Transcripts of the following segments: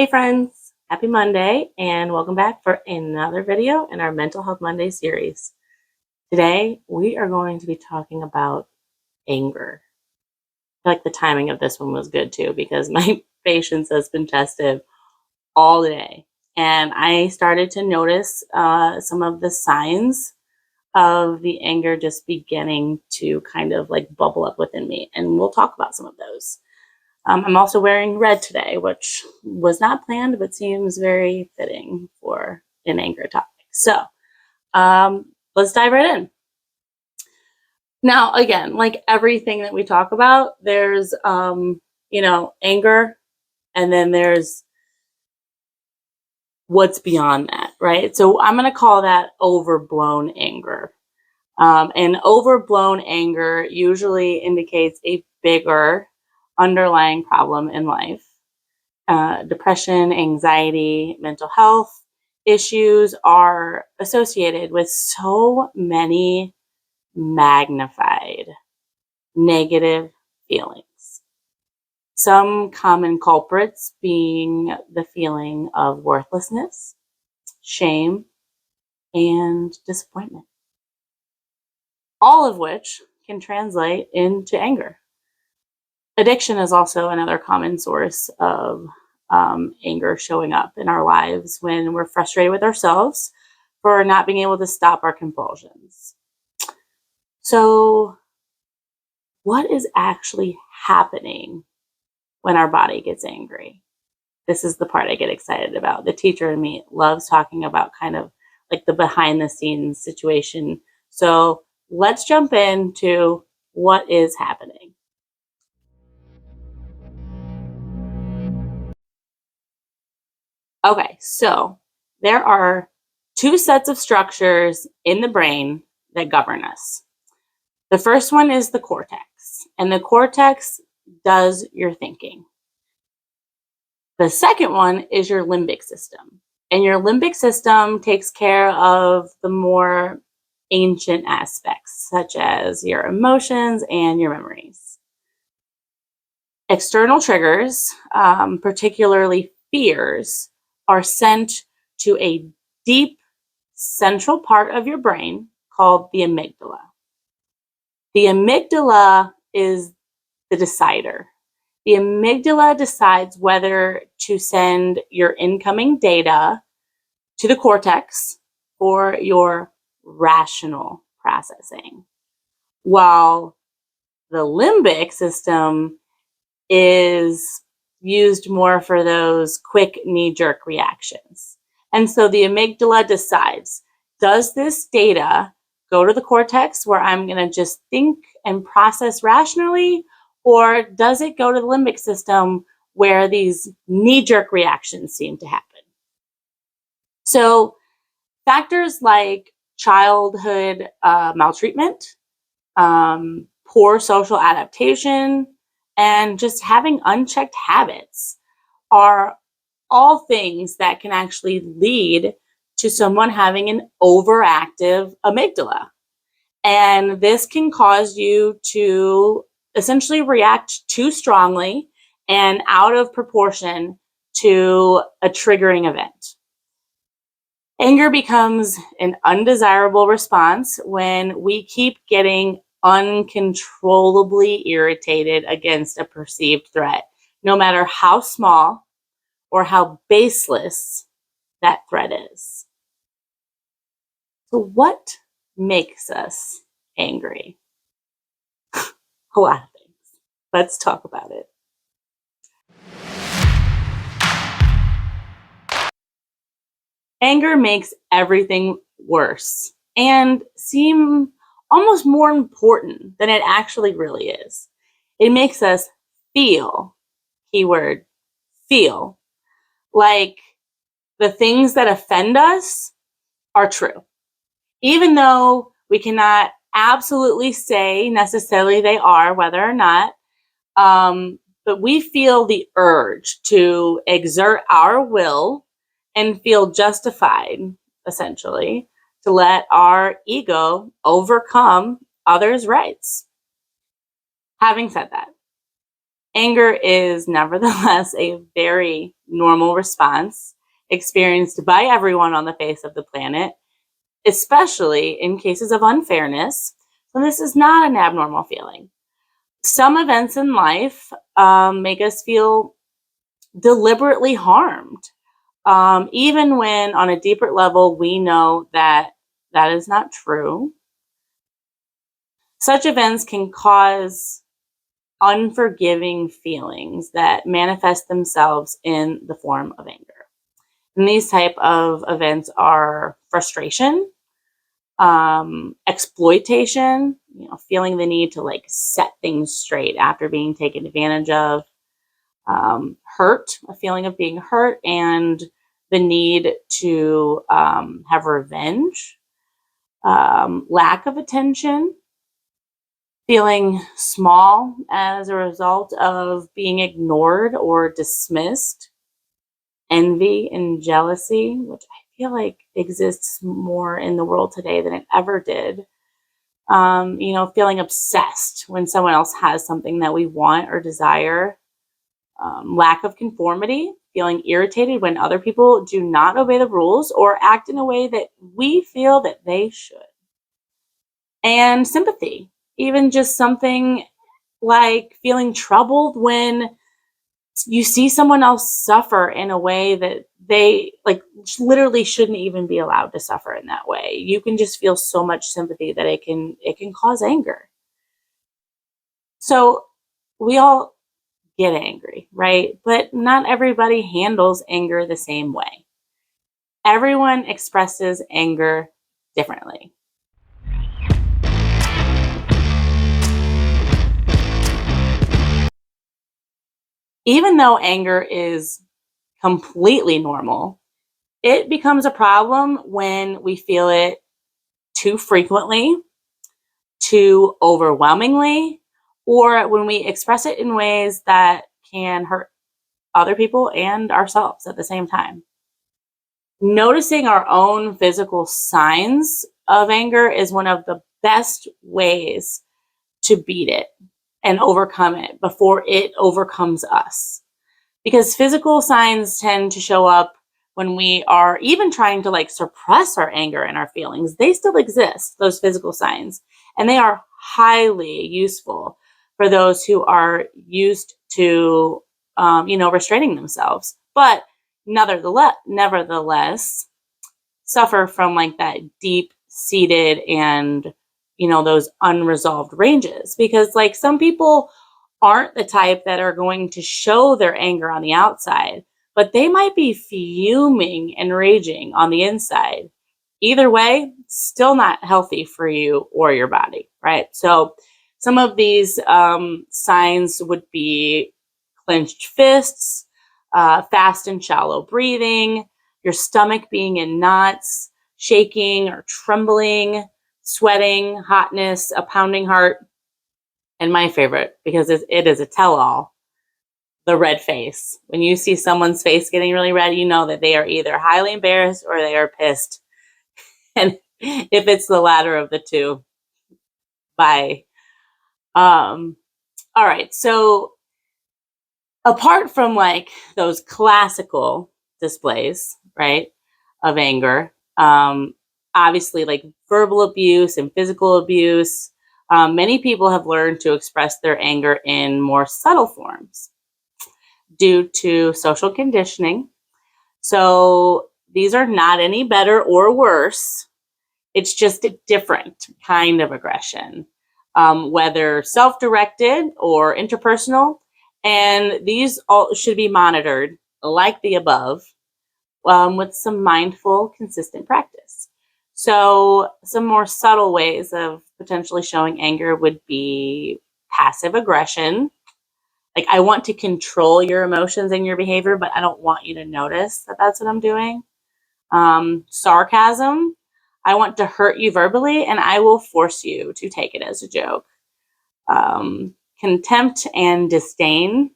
Hey friends, happy Monday and welcome back for another video in our Mental Health Monday series. Today we are going to be talking about anger. I feel like the timing of this one was good too because my patience has been tested all day and I started to notice some of the signs of the anger just beginning to kind of like bubble up within me, and we'll talk about some of those. I'm also wearing red today, which was not planned, but seems very fitting for an anger topic. So let's dive right in. Now, again, like everything that we talk about, there's, anger, and then there's what's beyond that, right? So I'm going to call that overblown anger. And overblown anger usually indicates a bigger underlying problem in life. Depression, anxiety, mental health issues are associated with so many magnified negative feelings. Some common culprits being the feeling of worthlessness, shame, and disappointment, all of which can translate into anger. Addiction is also another common source of anger showing up in our lives when we're frustrated with ourselves for not being able to stop our compulsions. So, what is actually happening when our body gets angry? This is the part I get excited about. The teacher in me loves talking about kind of like the behind the scenes situation. So, let's jump into what is happening. Okay, so there are two sets of structures in the brain that govern us. The first one is the cortex, and the cortex does your thinking. The second one is your limbic system, and your limbic system takes care of the more ancient aspects, such as your emotions and your memories. External triggers, particularly fears, are sent to a deep central part of your brain called the amygdala. The amygdala is the decider. The amygdala decides whether to send your incoming data to the cortex for your rational processing, while the limbic system is used more for those quick knee-jerk reactions. And so the amygdala decides, does this data go to the cortex where I'm going to just think and process rationally, or does it go to the limbic system where these knee-jerk reactions seem to happen? So factors like childhood maltreatment, poor social adaptation, and just having unchecked habits are all things that can actually lead to someone having an overactive amygdala. And this can cause you to essentially react too strongly and out of proportion to a triggering event. Anger becomes an undesirable response when we keep getting uncontrollably irritated against a perceived threat, no matter how small or how baseless that threat is. So, what makes us angry? A lot of things. Let's talk about it. Anger makes everything worse and seem almost more important than it actually really is. It makes us feel, keyword, feel, like the things that offend us are true. Even though we cannot absolutely say necessarily they are, whether or not, but we feel the urge to exert our will and feel justified, essentially, to let our ego overcome others' rights. Having said that, Anger is nevertheless a very normal response experienced by everyone on the face of the planet, especially in cases of unfairness. So this is not an abnormal feeling. Some events in life make us feel deliberately harmed, even when on a deeper level we know that that is not true. Such events can cause unforgiving feelings that manifest themselves in the form of anger. And these type of events are frustration, exploitation, feeling the need to like set things straight after being taken advantage of, hurt, a feeling of being hurt, and the need to have revenge, lack of attention, feeling small as a result of being ignored or dismissed, envy and jealousy, which I feel like exists more in the world today than it ever did. Feeling obsessed when someone else has something that we want or desire. Lack of conformity, feeling irritated when other people do not obey the rules or act in a way that we feel that they should. And sympathy, even just something like feeling troubled when you see someone else suffer in a way that they like literally shouldn't even be allowed to suffer in that way. You can just feel so much sympathy that it can cause anger. So we all get angry, right? But not everybody handles anger the same way. Everyone expresses anger differently. Even though anger is completely normal, it becomes a problem when we feel it too frequently, too overwhelmingly, or when we express it in ways that can hurt other people and ourselves at the same time. Noticing our own physical signs of anger is one of the best ways to beat it and overcome it before it overcomes us. Because physical signs tend to show up when we are even trying to like suppress our anger and our feelings. They still exist, those physical signs, and they are highly useful for those who are used to restraining themselves, but nevertheless suffer from like that deep seated and those unresolved ranges, because like some people aren't the type that are going to show their anger on the outside, but they might be fuming and raging on the inside. Either way, still not healthy for you or your body, right? So some of these signs would be clenched fists, fast and shallow breathing, your stomach being in knots, shaking or trembling, sweating, hotness, a pounding heart, and my favorite, because it is a tell-all, the red face. When you see someone's face getting really red, you know that they are either highly embarrassed or they are pissed. And if it's the latter of the two, bye. All right, so apart from like those classical displays, right, of anger, obviously like verbal abuse and physical abuse, many people have learned to express their anger in more subtle forms due to social conditioning. So these are not any better or worse. It's just a different kind of aggression, whether self-directed or interpersonal. And these all should be monitored like the above, with some mindful, consistent practice. So some more subtle ways of potentially showing anger would be passive aggression. Like, I want to control your emotions and your behavior, but I don't want you to notice that that's what I'm doing. Sarcasm. I want to hurt you verbally, and I will force you to take it as a joke. Contempt and disdain.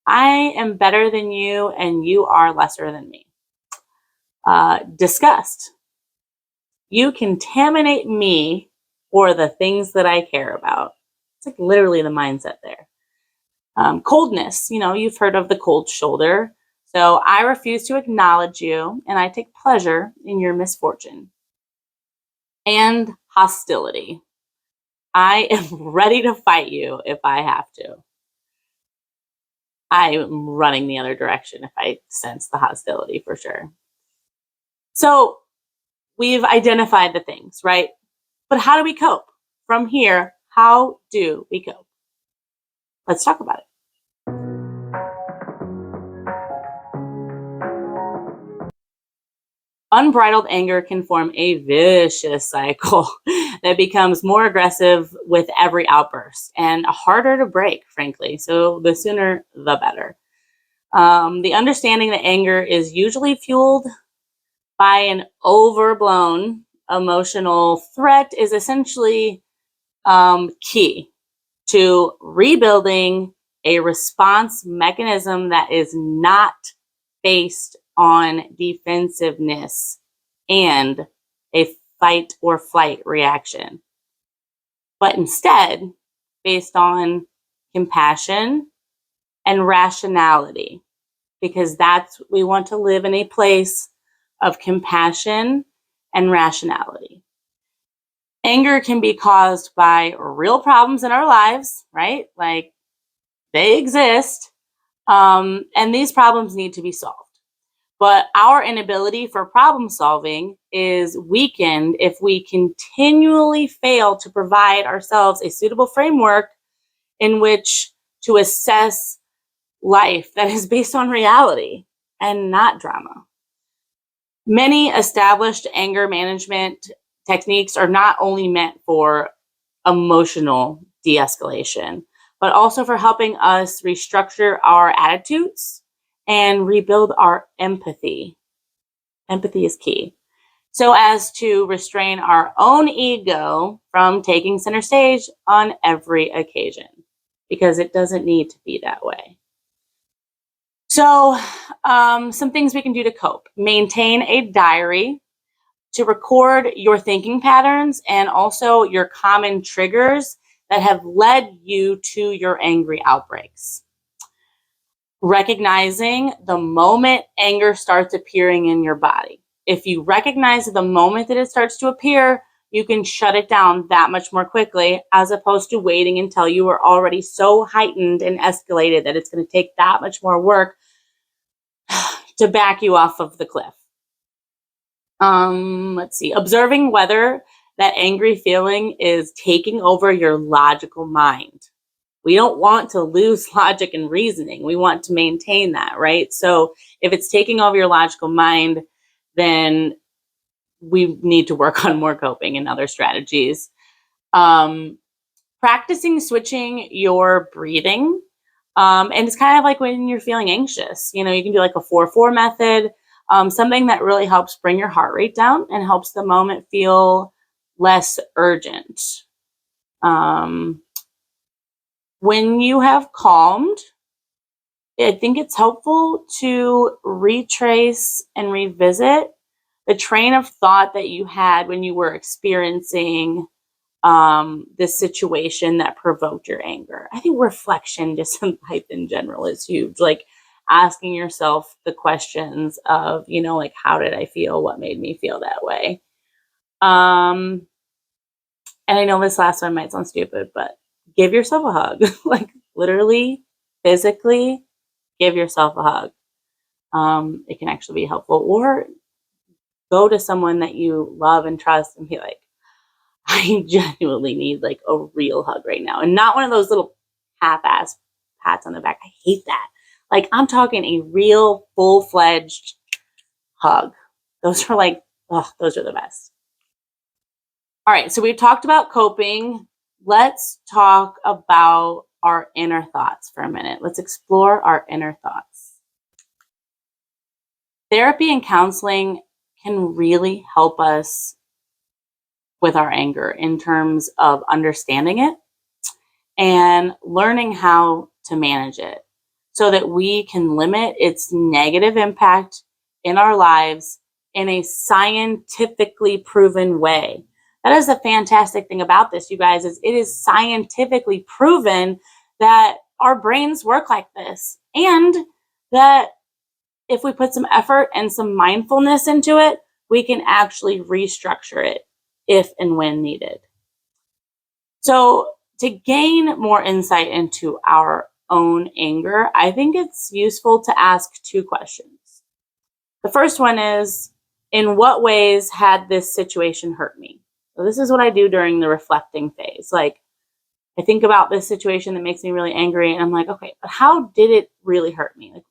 I am better than you, and you are lesser than me. Disgust. You contaminate me or the things that I care about. It's like literally the mindset there. Coldness, you've heard of the cold shoulder. So I refuse to acknowledge you, and I take pleasure in your misfortune. And hostility. I am ready to fight you if I have to. I am running the other direction if I sense the hostility, for sure. So we've identified the things, right? But how do we cope? From here, how do we cope? Let's talk about it. Unbridled anger can form a vicious cycle that becomes more aggressive with every outburst and harder to break, frankly. So the sooner, the better. The understanding that anger is usually fueled by an overblown emotional threat is essentially key to rebuilding a response mechanism that is not based on defensiveness and a fight or flight reaction, but instead based on compassion and rationality, because we want to live in a place of compassion and rationality. Anger can be caused by real problems in our lives, right? Like they exist, and these problems need to be solved. But our inability for problem solving is weakened if we continually fail to provide ourselves a suitable framework in which to assess life that is based on reality and not drama. Many established anger management techniques are not only meant for emotional de-escalation, but also for helping us restructure our attitudes and rebuild our empathy. Empathy is key. So as to restrain our own ego from taking center stage on every occasion, because it doesn't need to be that way. So some things we can do to cope. Maintain a diary to record your thinking patterns and also your common triggers that have led you to your angry outbreaks. Recognizing the moment anger starts appearing in your body. If you recognize the moment that it starts to appear, you can shut it down that much more quickly, as opposed to waiting until you are already so heightened and escalated that it's going to take that much more work to back you off of the cliff. Let's see. Observing whether that angry feeling is taking over your logical mind. We don't want to lose logic and reasoning. We want to maintain that, right? So if it's taking over your logical mind, then we need to work on more coping and other strategies. Practicing switching your breathing. And it's kind of like when you're feeling anxious, you can do like a 4-4 method, something that really helps bring your heart rate down and helps the moment feel less urgent. When you have calmed, I think it's helpful to retrace and revisit the train of thought that you had when you were experiencing this situation that provoked your anger. I think reflection just in life in general is huge. Like asking yourself the questions of, like, how did I feel? What made me feel that way? And I know this last one might sound stupid, but give yourself a hug. Like literally, physically, give yourself a hug. It can actually be helpful. Or go to someone that you love and trust and be like, I genuinely need like a real hug right now. And not one of those little half-ass pats on the back. I hate that. Like I'm talking a real full-fledged hug. Those are like, those are the best. All right, so we've talked about coping. Let's talk about our inner thoughts for a minute. Let's explore our inner thoughts. Therapy and counseling can really help us with our anger in terms of understanding it and learning how to manage it so that we can limit its negative impact in our lives in a scientifically proven way. That is the fantastic thing about this, you guys, is it is scientifically proven that our brains work like this, and that if we put some effort and some mindfulness into it, we can actually restructure it if and when needed. So, to gain more insight into our own anger, I think it's useful to ask two questions. The first one is, in what ways had this situation hurt me? So this is what I do during the reflecting phase. Like, I think about this situation that makes me really angry, and I'm like, okay, but how did it really hurt me? Like,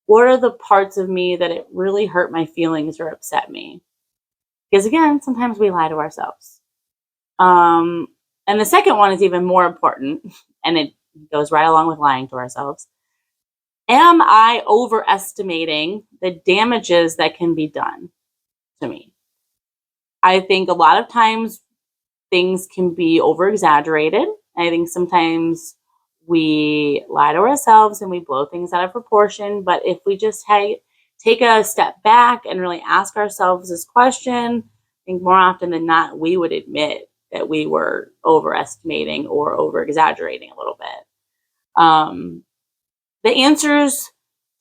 what are the parts of me that it really hurt my feelings or upset me? Because again, sometimes we lie to ourselves. And the second one is even more important, and it goes right along with lying to ourselves. Am I overestimating the damages that can be done to me? I think a lot of times things can be over exaggerated. I think sometimes we lie to ourselves and we blow things out of proportion. But if we just take a step back and really ask ourselves this question, I think more often than not, we would admit that we were overestimating or over exaggerating a little bit. The answers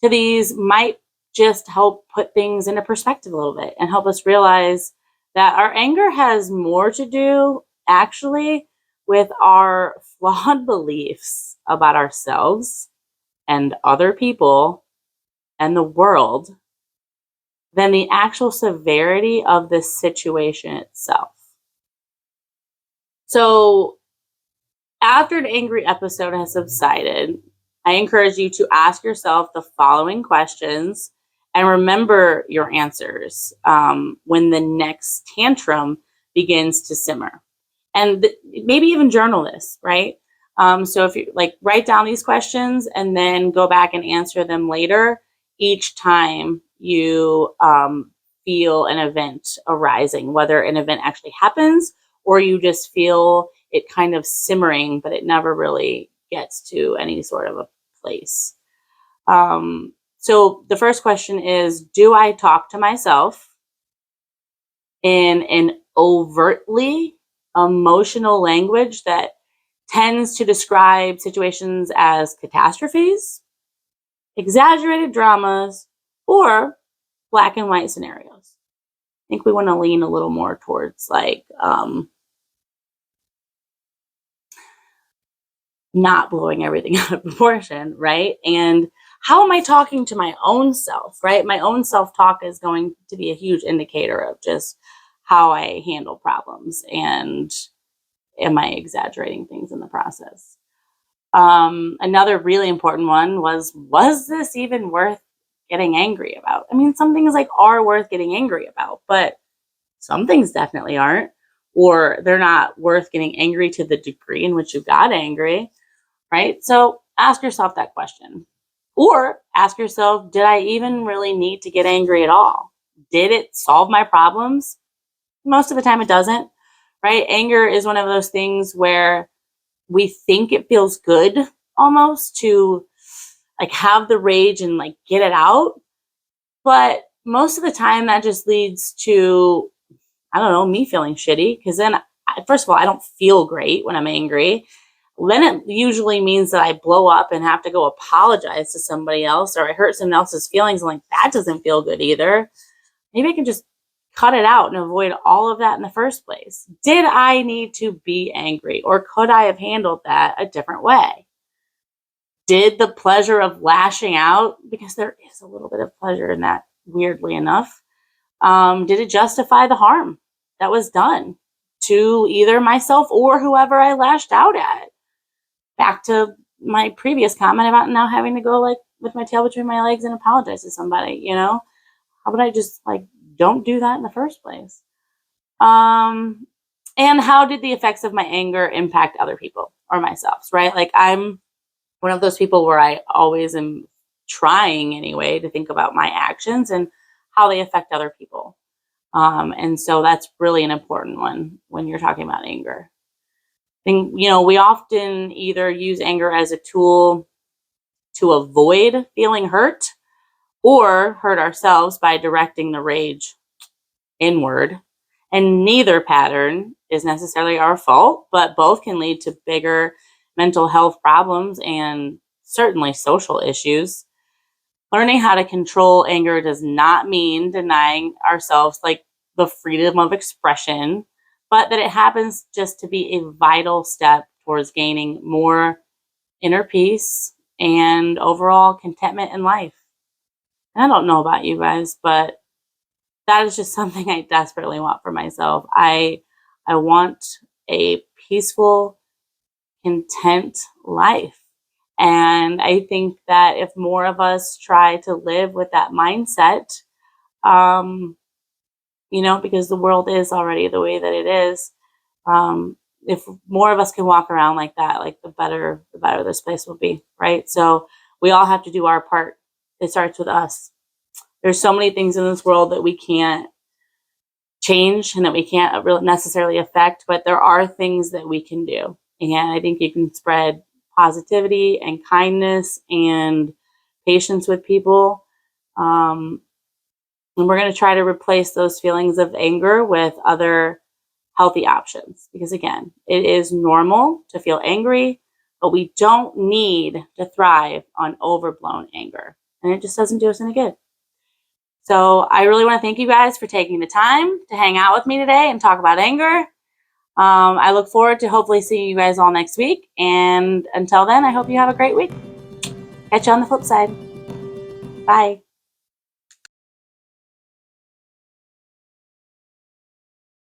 to these might just help put things into perspective a little bit and help us realize that our anger has more to do actually with our flawed beliefs about ourselves and other people and the world than the actual severity of the situation itself. So after an angry episode has subsided, I encourage you to ask yourself the following questions and remember your answers when the next tantrum begins to simmer. And maybe even journal this, right? So if you like, write down these questions and then go back and answer them later each time you feel an event arising, whether an event actually happens or you just feel it kind of simmering, but it never really gets to any sort of a place. So the first question is, do I talk to myself in an overtly emotional language that tends to describe situations as catastrophes, exaggerated dramas, or black and white scenarios? I think we want to lean a little more towards like not blowing everything out of proportion, right? And how am I talking to my own self, right? My own self-talk is going to be a huge indicator of just how I handle problems and am I exaggerating things in the process? Another really important one was this even worth getting angry about? I mean, some things like are worth getting angry about, but some things definitely aren't, or they're not worth getting angry to the degree in which you got angry, right? So ask yourself that question. Or ask yourself, did I even really need to get angry at all? Did it solve my problems? Most of the time it doesn't, right? Anger is one of those things where we think it feels good almost to like have the rage and like get it out. But most of the time that just leads to, I don't know, me feeling shitty, because then, first of all, I don't feel great when I'm angry. Then it usually means that I blow up and have to go apologize to somebody else, or I hurt someone else's feelings. And like, that doesn't feel good either. Maybe I can just cut it out and avoid all of that in the first place. Did I need to be angry, or could I have handled that a different way? Did the pleasure of lashing out, because there is a little bit of pleasure in that, weirdly enough, did it justify the harm that was done to either myself or whoever I lashed out at? Back to my previous comment about now having to go like with my tail between my legs and apologize to somebody, you know? How about I just like don't do that in the first place? And how did the effects of my anger impact other people or myself, right? Like, I'm one of those people where I always am trying anyway to think about my actions and how they affect other people. And so that's really an important one when you're talking about anger. I think, we often either use anger as a tool to avoid feeling hurt or hurt ourselves by directing the rage inward. And neither pattern is necessarily our fault, but both can lead to bigger mental health problems and certainly social issues. Learning how to control anger does not mean denying ourselves like the freedom of expression, but that it happens just to be a vital step towards gaining more inner peace and overall contentment in life. And I don't know about you guys, but that is just something I desperately want for myself. I want a peaceful, content life. And I think that if more of us try to live with that mindset, um, because the world is already the way that it is, if more of us can walk around like that, like the better this place will be, right? So we all have to do our part. It starts with us. There's so many things in this world that we can't change and that we can't really necessarily affect, but there are things that we can do. And I think you can spread positivity and kindness and patience with people. And we're going to try to replace those feelings of anger with other healthy options. Because again, it is normal to feel angry, but we don't need to thrive on overblown anger. And it just doesn't do us any good. So I really want to thank you guys for taking the time to hang out with me today and talk about anger. I look forward to hopefully seeing you guys all next week. And until then, I hope you have a great week. Catch you on the flip side. Bye.